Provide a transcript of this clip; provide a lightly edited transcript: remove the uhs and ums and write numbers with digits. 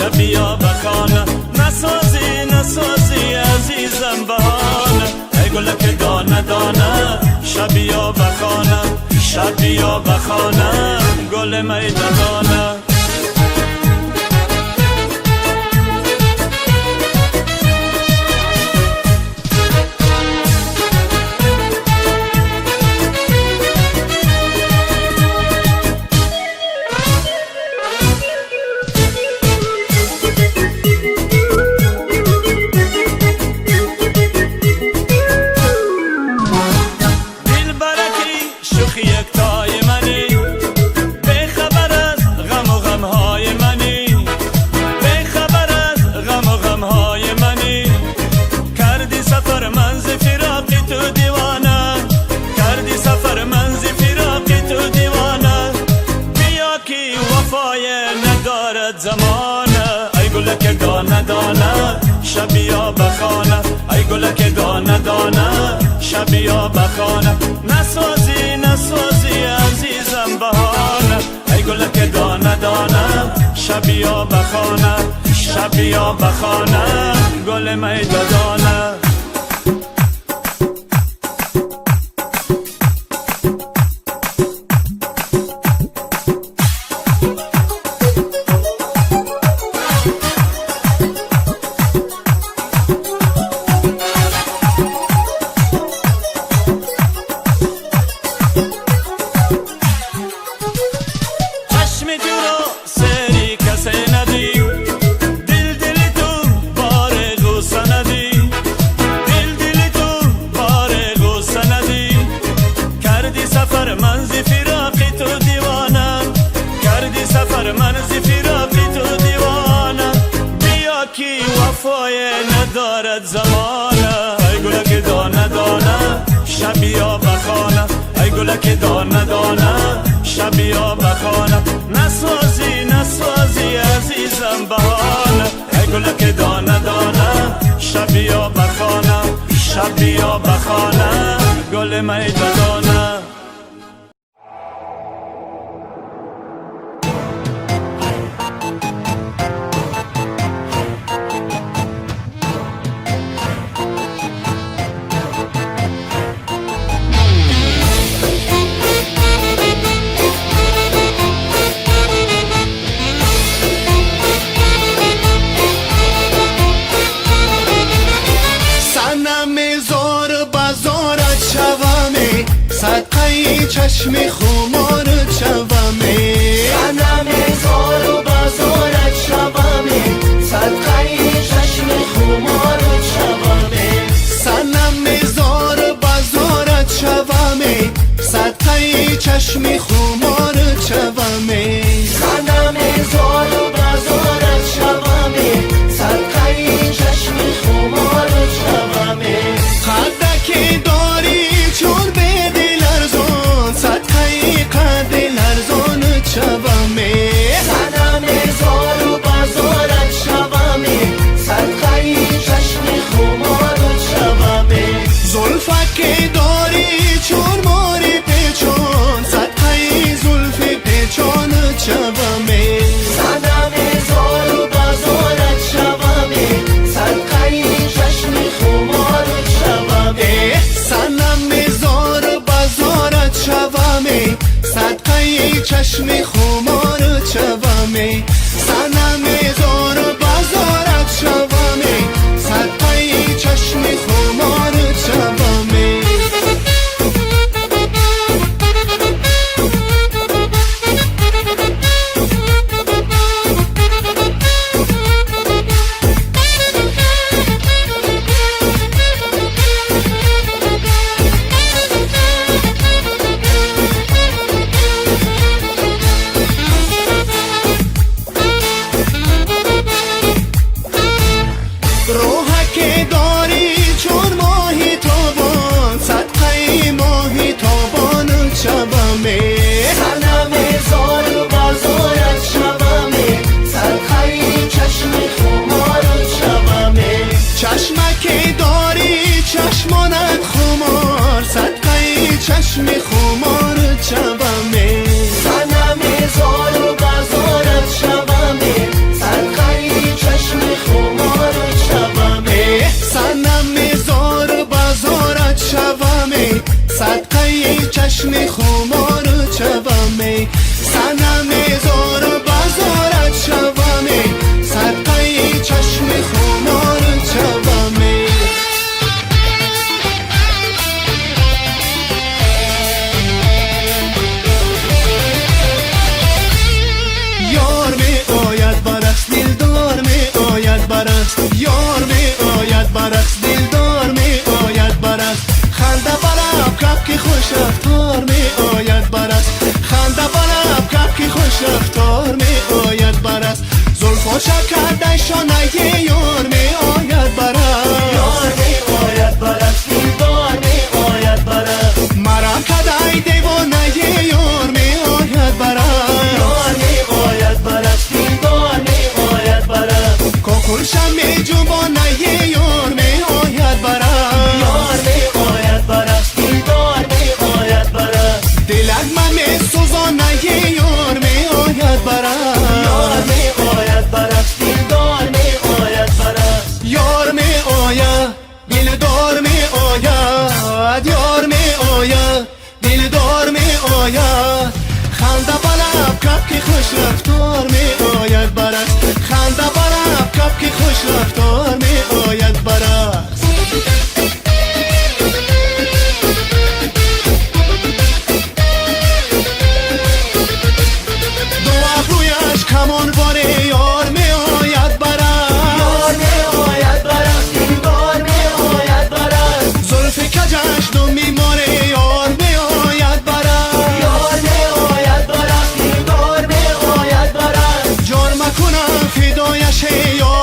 شبیا بخانه نسازی نسازی عزیزم بهانه ای گل که دانه دانه شبیا بخانه شبیا بخانه گل میدانه زمانه ای گل که دانه دانه شبیا بخانه ای گل که دانه دانه شبیا بخانه نسازی نسازی عزیزم بهانه ای گل که دانه دانه شبیا بخانه شبیا بخانه گل میدانه وفای ندارد زمانه ای گل که دانه دانه شبیا بخانه ای گل که دانه دانه شبیا بخانه نسازی نسازی عزیزم بهانه ای گل که دانه دانه شبیا بخانه شبیا بخانه گل میدانه صدقه چشم خمارت شومه صنم زار و بازارت شومه صدقه چشم خمارت شومه صنم زار و بازارت شومه صدقه چشم خمارت شومه صنم زار و بازارت شومه صدقه چشم خمارت شومه قدک داری چون به دل ارزان صدقه قد لرزان شومه صنم زار و بازارت شومه صدقه چشم خمارت شومه زلفک داری چون ماری پیچان صدقه زلف پیچانت شومه صنم زار و بازارت شومه صدقه چشم خمارت شومه صنم زار بازارت شومه صدقه چشم خمارت شومه صنم زار بازارت شومه صدقه چشم خمارت شومه دانه یار می آید برست یار می آید برست دلدار می آید برست مرا کدای دیوانه یار می آید برست یار می آید برست دلدار می آید برست کوکل شم جوانه یار می آید برست یار می آید برست دلدار می آید برست دلک من می سوزانه یار می آید برست یار می آید برست دلدار می آید برست یار می آید دلدار می آید یار می آید دلدار می آید خنده بلب کپ که خوش رفتار می آید برست خنده بلب کپ که خوش رفتار می آید برست دو ابرویش کمان باره یار می آید برست یار می آید برست دلدار می آید برست زلف کجش دو میماره یار می آید برست یار می آید برست دلدار می آید برست جار مکنم فدایش یار